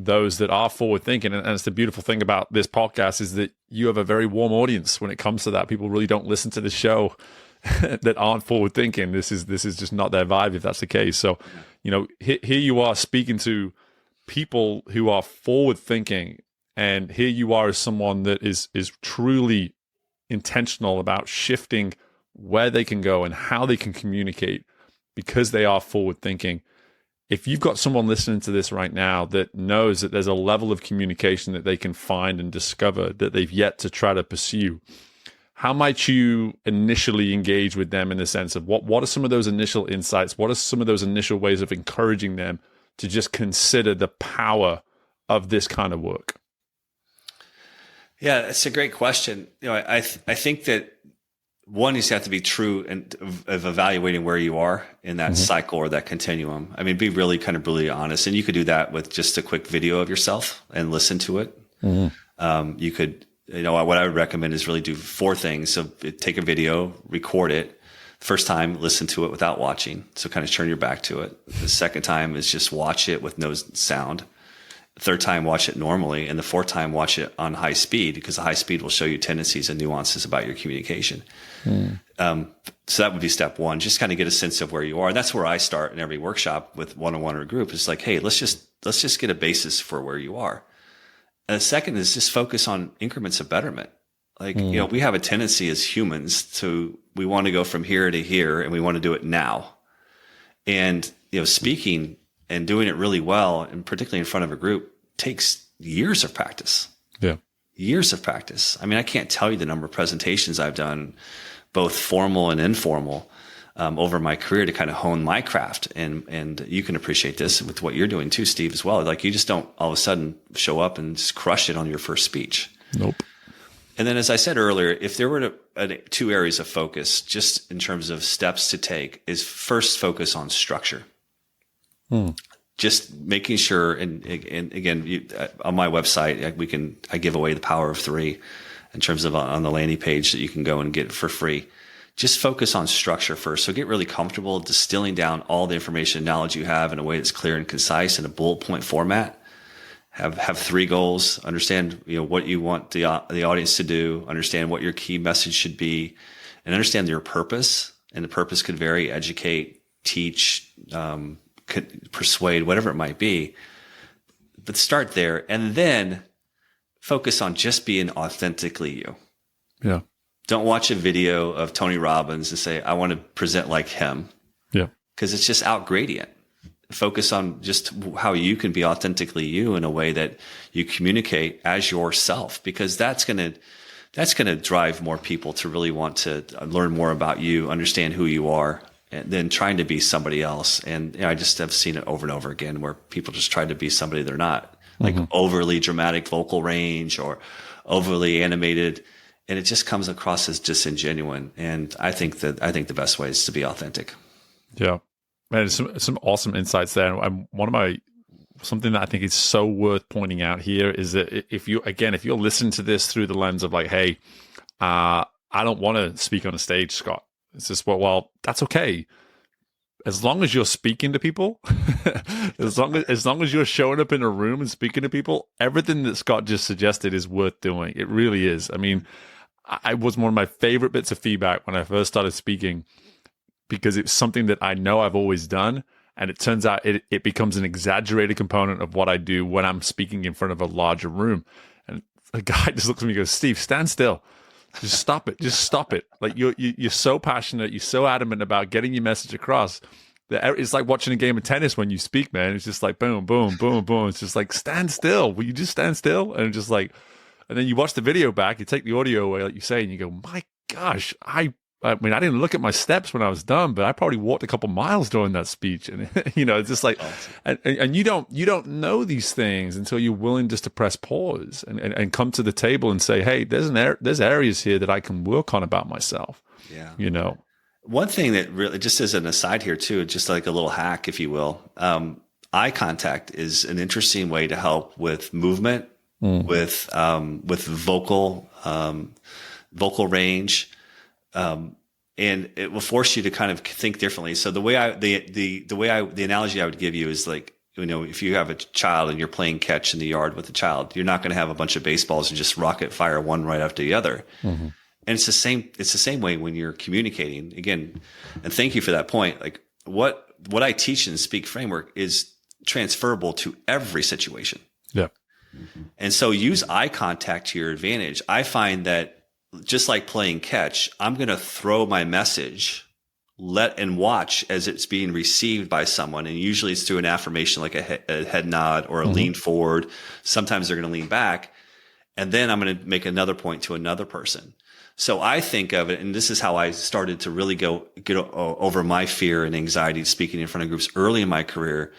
those that are forward thinking. And it's the beautiful thing about this podcast is that you have a very warm audience when it comes to that. People really don't listen to the show that aren't forward thinking. This is just not their vibe if that's the case. So, here you are speaking to people who are forward thinking, and here you are as someone that is truly intentional about shifting where they can go and how they can communicate because they are forward thinking. If you've got someone listening to this right now that knows that there's a level of communication that they can find and discover that they've yet to try to pursue, how might you initially engage with them in the sense of what are some of those initial insights? What are some of those initial ways of encouraging them to just consider the power of this kind of work? Yeah, that's a great question. I think that one, you have to be true of evaluating where you are in that cycle or that continuum. I mean, be really kind of brutally honest. And you could do that with just a quick video of yourself and listen to it. You could, what I would recommend is really do 4 things. So take a video, record it. First time, listen to it without watching. So kind of turn your back to it. The second time is just watch it with no sound. The third time, watch it normally. And the 4th time, watch it on high speed, because the high speed will show you tendencies and nuances about your communication. So that would be step one, just kind of get a sense of where you are. And that's where I start in every workshop with one-on-one or group. It's like, hey, let's just get a basis for where you are. And the second is just focus on increments of betterment. Like, we have a tendency as humans we want to go from here to here, and we want to do it now. And, speaking and doing it really well, and particularly in front of a group, takes years of practice. Yeah. Years of practice. I mean, I can't tell you the number of presentations I've done, both formal and informal, over my career to kind of hone my craft. And you can appreciate this with what you're doing too, Steve, as well. Like, you just don't all of a sudden show up and just crush it on your first speech. Nope. And then, as I said earlier, if there were two areas of focus, just in terms of steps to take, is first focus on structure. Just making sure, and again, on my website, I give away the power of 3 in terms of on the landing page that you can go and get for free. Just focus on structure first. So get really comfortable distilling down all the information and knowledge you have in a way that's clear and concise in a bullet point format. Have 3 goals. Understand what you want the audience to do. Understand what your key message should be, and understand your purpose. And the purpose could vary: educate, teach, could persuade, whatever it might be. But start there, and then focus on just being authentically you. Yeah. Don't watch a video of Tony Robbins and say, I want to present like him. Yeah. Because it's just out gradient. Focus on just how you can be authentically you in a way that you communicate as yourself, because that's going to drive more people to really want to learn more about you, understand who you are, and then trying to be somebody else. And I just have seen it over and over again where people just try to be somebody they're not, like overly dramatic vocal range or overly animated. And it just comes across as disingenuous. And I think the best way is to be authentic. Yeah. Man, some awesome insights there. And something that I think is so worth pointing out here is that if you're listening to this through the lens of like, hey, I don't want to speak on a stage, Scott. It's just, well, that's okay. As long as you're speaking to people, as long as you're showing up in a room and speaking to people, everything that Scott just suggested is worth doing. It really is. I mean, I was one of my favorite bits of feedback when I first started speaking, because it's something that I know I've always done. And it turns out it becomes an exaggerated component of what I do when I'm speaking in front of a larger room. And the guy just looks at me and goes, Steve, stand still. Just stop it. Just stop it. Like you're so passionate. You're so adamant about getting your message across. It's like watching a game of tennis when you speak, man. It's just like boom, boom, boom, boom. It's just like, stand still. Will you just stand still? And just like, and then you watch the video back, you take the audio away, like you say, and you go, my gosh, I mean, I didn't look at my steps when I was done, but I probably walked a couple miles during that speech. And, it's just like, and you don't know these things until you're willing just to press pause and come to the table and say, hey, there's areas here that I can work on about myself. Yeah. One thing that really, just as an aside here too, just like a little hack, if you will, eye contact is an interesting way to help with movement, with vocal range. And it will force you to kind of think differently. So the analogy I would give you is like, if you have a child and you're playing catch in the yard with a child, you're not going to have a bunch of baseballs and just rocket fire one right after the other. Mm-hmm. And it's the same way when you're communicating again. And thank you for that point. Like what I teach in the Speak framework is transferable to every situation. Yeah. And so use eye contact to your advantage. I find that, just like playing catch, I'm going to throw my message, and watch as it's being received by someone. And usually it's through an affirmation, like a head nod or a lean forward. Sometimes they're going to lean back. And then I'm going to make another point to another person. So I think of it, and this is how I started to really get over my fear and anxiety speaking in front of groups early in my career.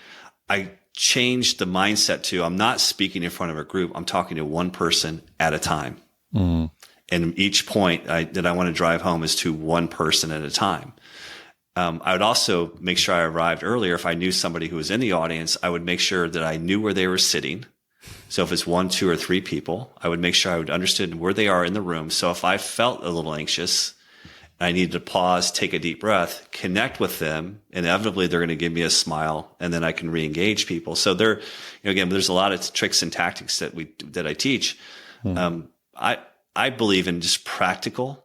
I changed the mindset to, I'm not speaking in front of a group. I'm talking to one person at a time. Mm. And each point that I want to drive home is to one person at a time. I would also make sure I arrived earlier. If I knew somebody who was in the audience, I would make sure that I knew where they were sitting. So if it's 1, 2, or 3 people, I would make sure I would understand where they are in the room. So if I felt a little anxious, I needed to pause, take a deep breath, connect with them. Inevitably, they're going to give me a smile, and then I can re-engage people. So again, there's a lot of tricks and tactics that I teach. I believe in just practical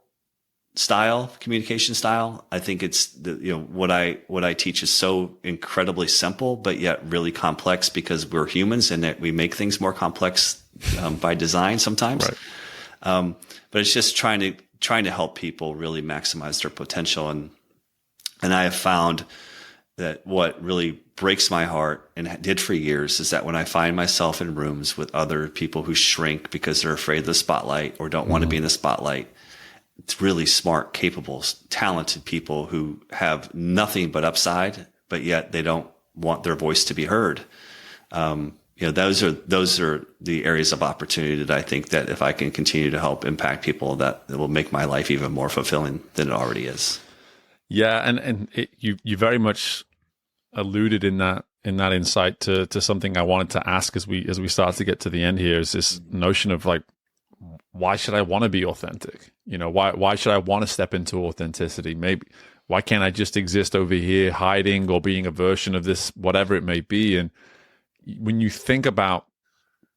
style, communication style. I think it's what I teach is so incredibly simple, but yet really complex because we're humans and that we make things more complex by design sometimes. Right. But it's just trying to help people really maximize their potential. And I have found that what really breaks my heart, and did for years, is that when I find myself in rooms with other people who shrink because they're afraid of the spotlight or don't want to be in the spotlight, it's really smart, capable, talented people who have nothing but upside, but yet they don't want their voice to be heard. Those are the areas of opportunity that I think that if I can continue to help impact people, that it will make my life even more fulfilling than it already is. Yeah, and you very much alluded in that insight to something I wanted to ask as we start to get to the end here, is this notion of like, why should I want to be authentic? Why should I want to step into authenticity? Maybe why can't I just exist over here hiding or being a version of this, whatever it may be? And when you think about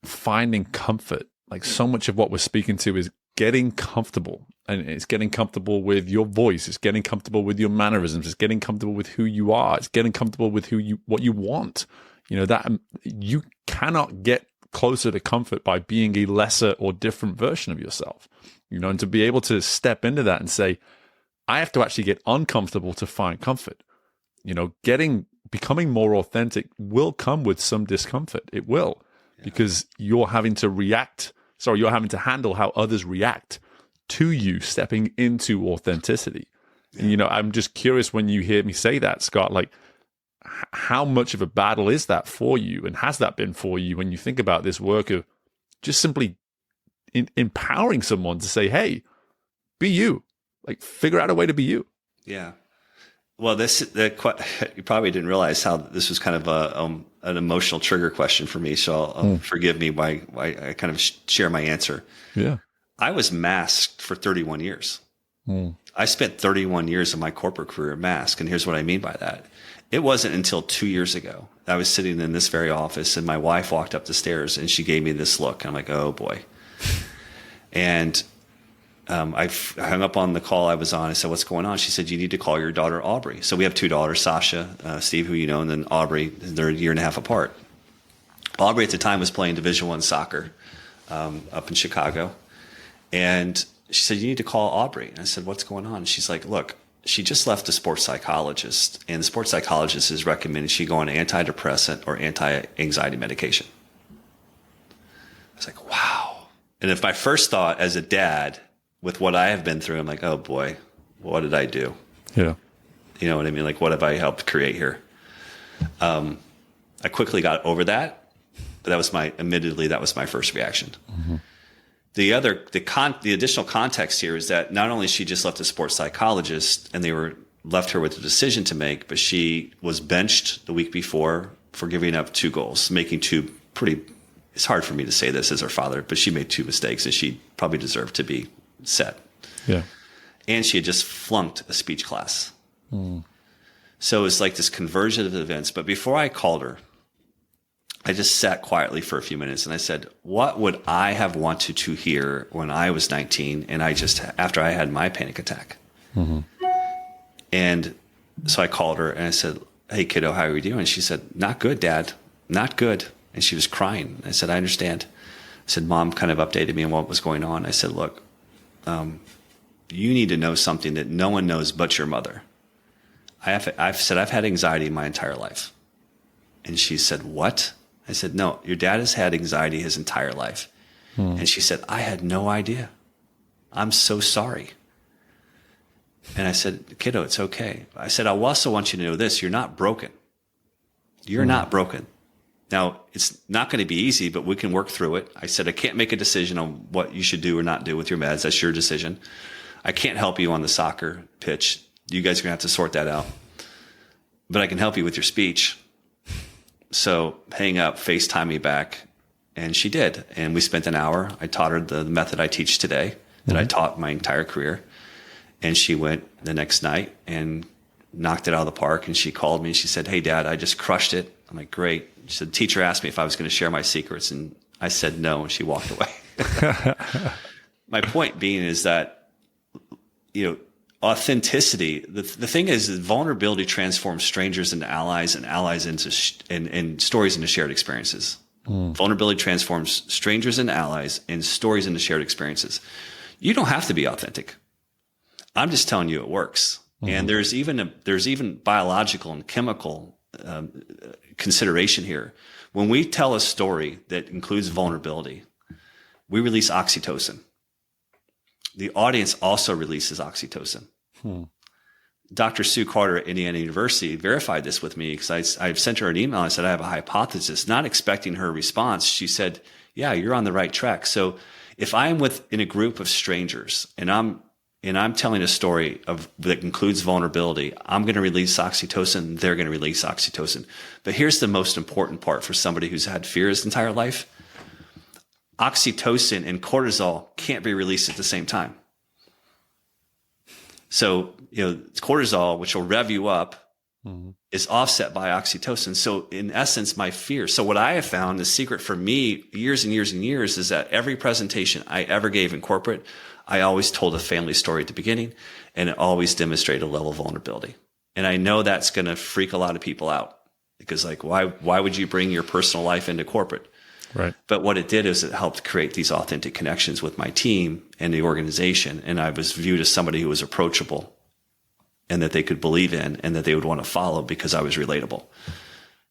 finding comfort, like so much of what we're speaking to is getting comfortable, and it's getting comfortable with your voice. It's getting comfortable with your mannerisms. It's getting comfortable with who you are. It's getting comfortable with what you want. That you cannot get closer to comfort by being a lesser or different version of yourself. And to be able to step into that and say, I have to actually get uncomfortable to find comfort. Becoming more authentic will come with some discomfort. It will, because you're having to handle how others react to you stepping into authenticity. Yeah. And, I'm just curious when you hear me say that, Scott, like how much of a battle is that for you? And has that been for you when you think about this work of just simply empowering someone to say, hey, be you, like figure out a way to be you? Yeah. Well, you probably didn't realize how this was kind of an emotional trigger question for me. So forgive me why I kind of share my answer. Yeah. I was masked for 31 years. I spent 31 years of my corporate career masked. And here's what I mean by that. It wasn't until 2 years ago, I was sitting in this very office and my wife walked up the stairs and she gave me this look. I'm like, oh boy. And I hung up on the call I was on. I said, what's going on? She said, you need to call your daughter, Aubrey. So we have two daughters, Sasha, Steve, who you know, and then Aubrey. They're a year and a half apart. Aubrey at the time was playing Division I soccer up in Chicago. And she said, you need to call Aubrey. And I said, what's going on? And she's like, look, she just left a sports psychologist. And the sports psychologist is recommending she go on antidepressant or anti-anxiety medication. I was like, wow. And if my first thought as a dad, with what I have been through, I'm like, oh boy, what did I do? Yeah. You know what I mean? Like, what have I helped create here? I quickly got over that, but admittedly, that was my first reaction. Mm-hmm. The additional context here is that not only she just left a sports psychologist and they left her with a decision to make, but she was benched the week before for giving up 2 goals, making 2 it's hard for me to say this as her father, but she made 2 mistakes and she probably deserved to be set. Yeah. And she had just flunked a speech class. So it was like this conversion of events. But before I called her, I just sat quietly for a few minutes and I said, what would I have wanted to hear when I was 19 and after I had my panic attack? Mm-hmm. And so I called her and I said, hey kiddo, how are you doing? And she said, not good, Dad, not good. And she was crying. I said, I understand. I said, Mom kind of updated me on what was going on. I said, look, you need to know something that no one knows but your mother. I've said I've had anxiety my entire life. And she said, what? I said, no, your dad has had anxiety his entire life. And she said, I had no idea. I'm so sorry. And I said, kiddo, it's okay. I said, I also want you to know this. You're not broken. You're not broken. Now, it's not going to be easy, but we can work through it. I said, I can't make a decision on what you should do or not do with your meds. That's your decision. I can't help you on the soccer pitch. You guys are going to have to sort that out. But I can help you with your speech. So hang up, FaceTime me back. And she did. And we spent an hour. I taught her the method I teach today that I taught my entire career. And she went the next night and knocked it out of the park. And she called me and she said, hey, Dad, I just crushed it. I'm like, great. She said, the teacher asked me if I was going to share my secrets. And I said no. And she walked away. My point being is that, authenticity, the thing is that vulnerability transforms strangers into allies and allies into and stories into shared experiences. Vulnerability transforms strangers into allies and stories into shared experiences. You don't have to be authentic. I'm just telling you it works. And there's even biological and chemical consideration here. When we tell a story that includes vulnerability, we release oxytocin. The audience also releases oxytocin. Dr. Sue Carter at Indiana University verified this with me because I sent her an email. I said, I have a hypothesis, not expecting her response. She said, yeah, you're on the right track. So if I am in a group of strangers and I'm telling a story that includes vulnerability, I'm going to release oxytocin. They're going to release oxytocin. But here's the most important part for somebody who's had fear his entire life. Oxytocin and cortisol can't be released at the same time. So, cortisol, which will rev you up, is offset by oxytocin. So in essence, my fear. So what I have found, the secret for me years and years and years, is that every presentation I ever gave in corporate, I always told a family story at the beginning, and it always demonstrated a level of vulnerability. And I know that's going to freak a lot of people out because why would you bring your personal life into corporate? Right. But what it did is it helped create these authentic connections with my team and the organization. And I was viewed as somebody who was approachable and that they could believe in and that they would want to follow because I was relatable.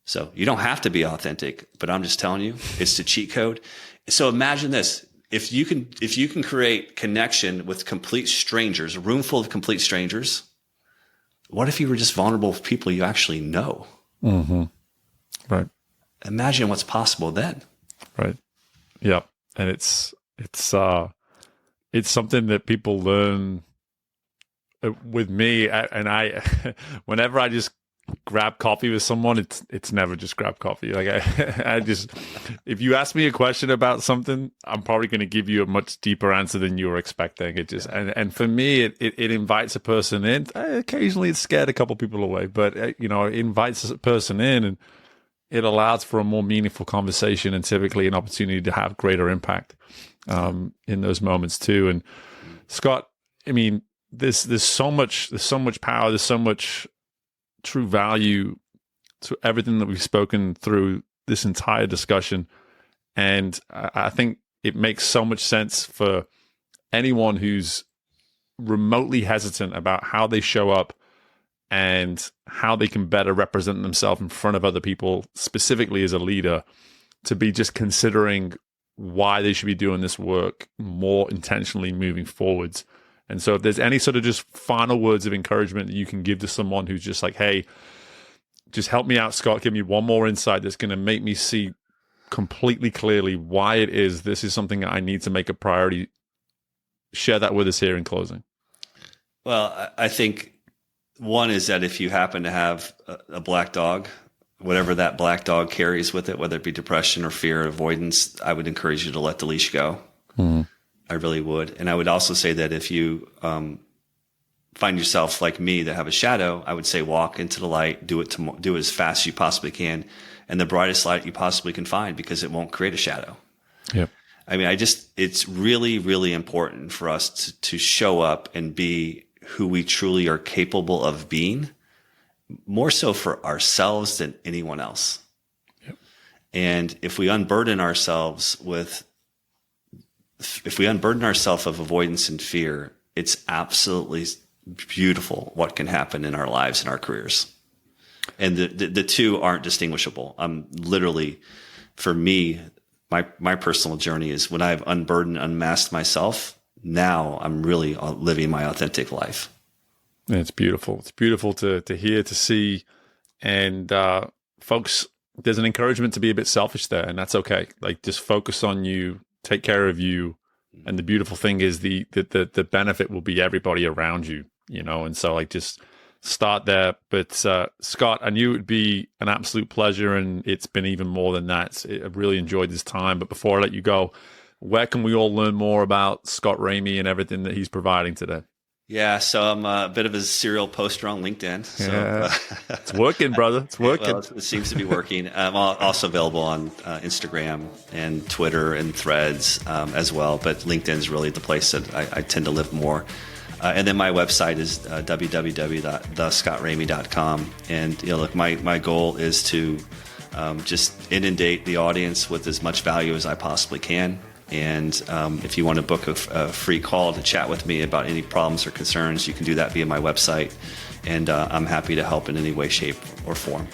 So you don't have to be authentic, but I'm just telling you, it's the cheat code. So imagine this. If you can create connection with complete strangers, a room full of complete strangers, what if you were just vulnerable with people you actually know? Right. Imagine what's possible then. Right. Yeah. And it's something that people learn with me. And I, whenever I just grab coffee with someone, it's never just grab coffee. Like I just, if you ask me a question about something, I'm probably going to give you a much deeper answer than you were expecting. It just, and for me, it invites a person in. Occasionally it's scared a couple people away, but it invites a person in and it allows for a more meaningful conversation and typically an opportunity to have greater impact in those moments too. And Scott, I mean, there's so much power, there's so much true value to everything that we've spoken through this entire discussion. And I think it makes so much sense for anyone who's remotely hesitant about how they show up and how they can better represent themselves in front of other people, specifically as a leader, to be just considering why they should be doing this work more intentionally moving forwards. And so if there's any sort of just final words of encouragement that you can give to someone who's just like, hey, just help me out, Scott, give me one more insight that's going to make me see completely clearly why it is this is something that I need to make a priority, share that with us here in closing. Well, I think one is that if you happen to have a black dog, whatever that black dog carries with it, whether it be depression or fear or avoidance, I would encourage you to let the leash go. I really would. And I would also say that if you find yourself like me that have a shadow, I would say walk into the light, do it as fast as you possibly can, and the brightest light you possibly can find, because it won't create a shadow. Yep. I mean, it's really, really important for us to show up and be who we truly are capable of being, more so for ourselves than anyone else. Yep. And if we unburden ourselves of avoidance and fear, it's absolutely beautiful what can happen in our lives and our careers. And the two aren't distinguishable. Literally, for me, my personal journey is when I've unburdened, unmasked myself, now I'm really living my authentic life. And it's beautiful. It's beautiful to hear, to see. And folks, there's an encouragement to be a bit selfish there, and that's okay. Like, just focus on you, take care of you. And the beautiful thing is the benefit will be everybody around you, and so like just start there. But Scott, I knew it would be an absolute pleasure, and it's been even more than that. I've really enjoyed this time. But before I let you go, where can we all learn more about Scott Ramey and everything that he's providing today? Yeah, so I'm a bit of a serial poster on LinkedIn. So, yeah. It's working, brother. It's working. Well, it seems to be working. I'm also available on Instagram and Twitter and Threads as well. But LinkedIn is really the place that I tend to live more. And then my website is www.thescottramey.com. And look, my goal is to just inundate the audience with as much value as I possibly can. And if you want to book a free call to chat with me about any problems or concerns, you can do that via my website. And I'm happy to help in any way, shape, or form.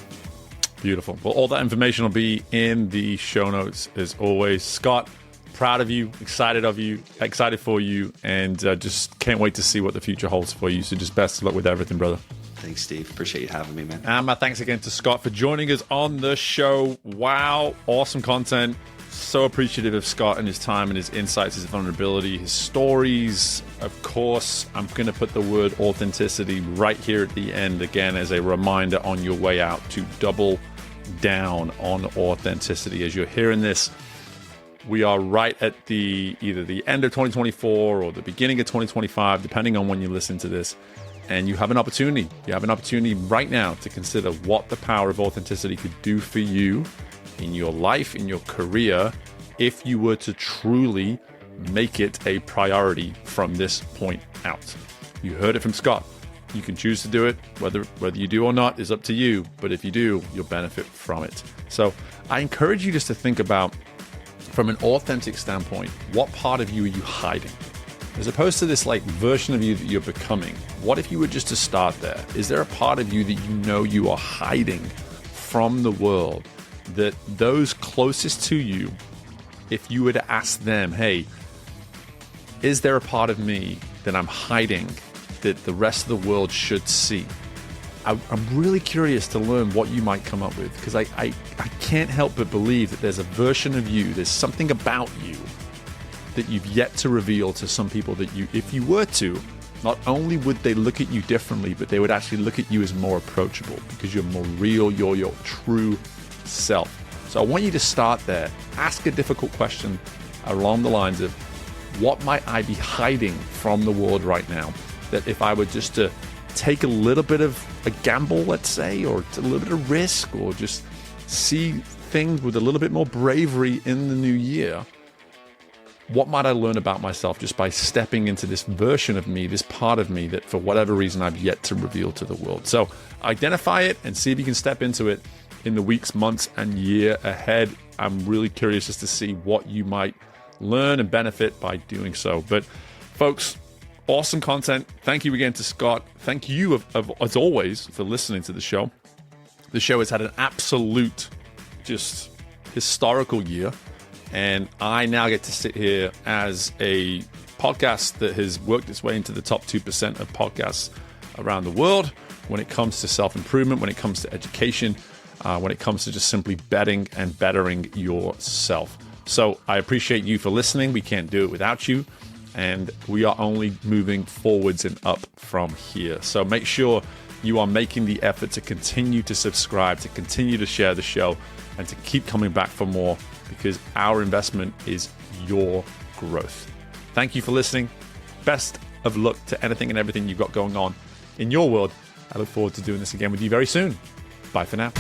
Beautiful. Well, all that information will be in the show notes as always. Scott, proud of you, excited for you, and just can't wait to see what the future holds for you. So just best of luck with everything, brother. Thanks, Steve. Appreciate you having me, man. And my thanks again to Scott for joining us on the show. Wow, awesome content. So appreciative of Scott and his time and his insights, his vulnerability, his stories. Of course, I'm going to put the word authenticity right here at the end again as a reminder on your way out to double down on authenticity. As you're hearing this, we are right at either the end of 2024 or the beginning of 2025, depending on when you listen to this. And you have an opportunity. You have an opportunity right now to consider what the power of authenticity could do for you in your life, in your career, if you were to truly make it a priority from this point out. You heard it from Scott. You can choose to do it. Whether you do or not is up to you. But if you do, you'll benefit from it. So I encourage you just to think about, from an authentic standpoint, what part of you are you hiding? As opposed to this version of you that you're becoming, what if you were just to start there? Is there a part of you that you know you are hiding from the world, that those closest to you, if you were to ask them, hey, is there a part of me that I'm hiding that the rest of the world should see? I'm really curious to learn what you might come up with, because I can't help but believe that there's a version of you, there's something about you that you've yet to reveal to some people that if you were to, not only would they look at you differently, but they would actually look at you as more approachable because you're more real, you're your true self. So I want you to start there. Ask a difficult question along the lines of, what might I be hiding from the world right now that if I were just to take a little bit of a gamble, let's say, or a little bit of risk, or just see things with a little bit more bravery in the new year, what might I learn about myself just by stepping into this version of me, this part of me that for whatever reason I've yet to reveal to the world? So identify it and see if you can step into it in the weeks, months, and year ahead. I'm really curious just to see what you might learn and benefit by doing so. But folks, awesome content. Thank you again to Scott. Thank you, as always, for listening to the show. The show has had an absolute, just historical year. And I now get to sit here as a podcast that has worked its way into the top 2% of podcasts around the world when it comes to self-improvement, when it comes to education, when it comes to just simply betting and bettering yourself. So I appreciate you for listening. We can't do it without you. And we are only moving forwards and up from here. So make sure you are making the effort to continue to subscribe, to continue to share the show, and to keep coming back for more, because our investment is your growth. Thank you for listening. Best of luck to anything and everything you've got going on in your world. I look forward to doing this again with you very soon. Bye for now.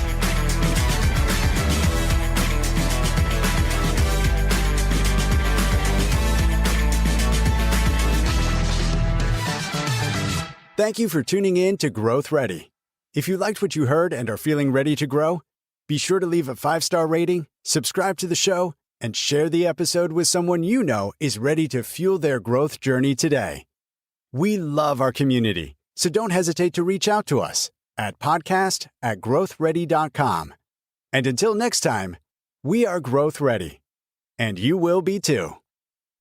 Thank you for tuning in to Growth Ready. If you liked what you heard and are feeling ready to grow, be sure to leave a 5-star rating, subscribe to the show, and share the episode with someone you know is ready to fuel their growth journey today. We love our community, so don't hesitate to reach out to us at podcast@growthready.com. And until next time, we are Growth Ready, and you will be too.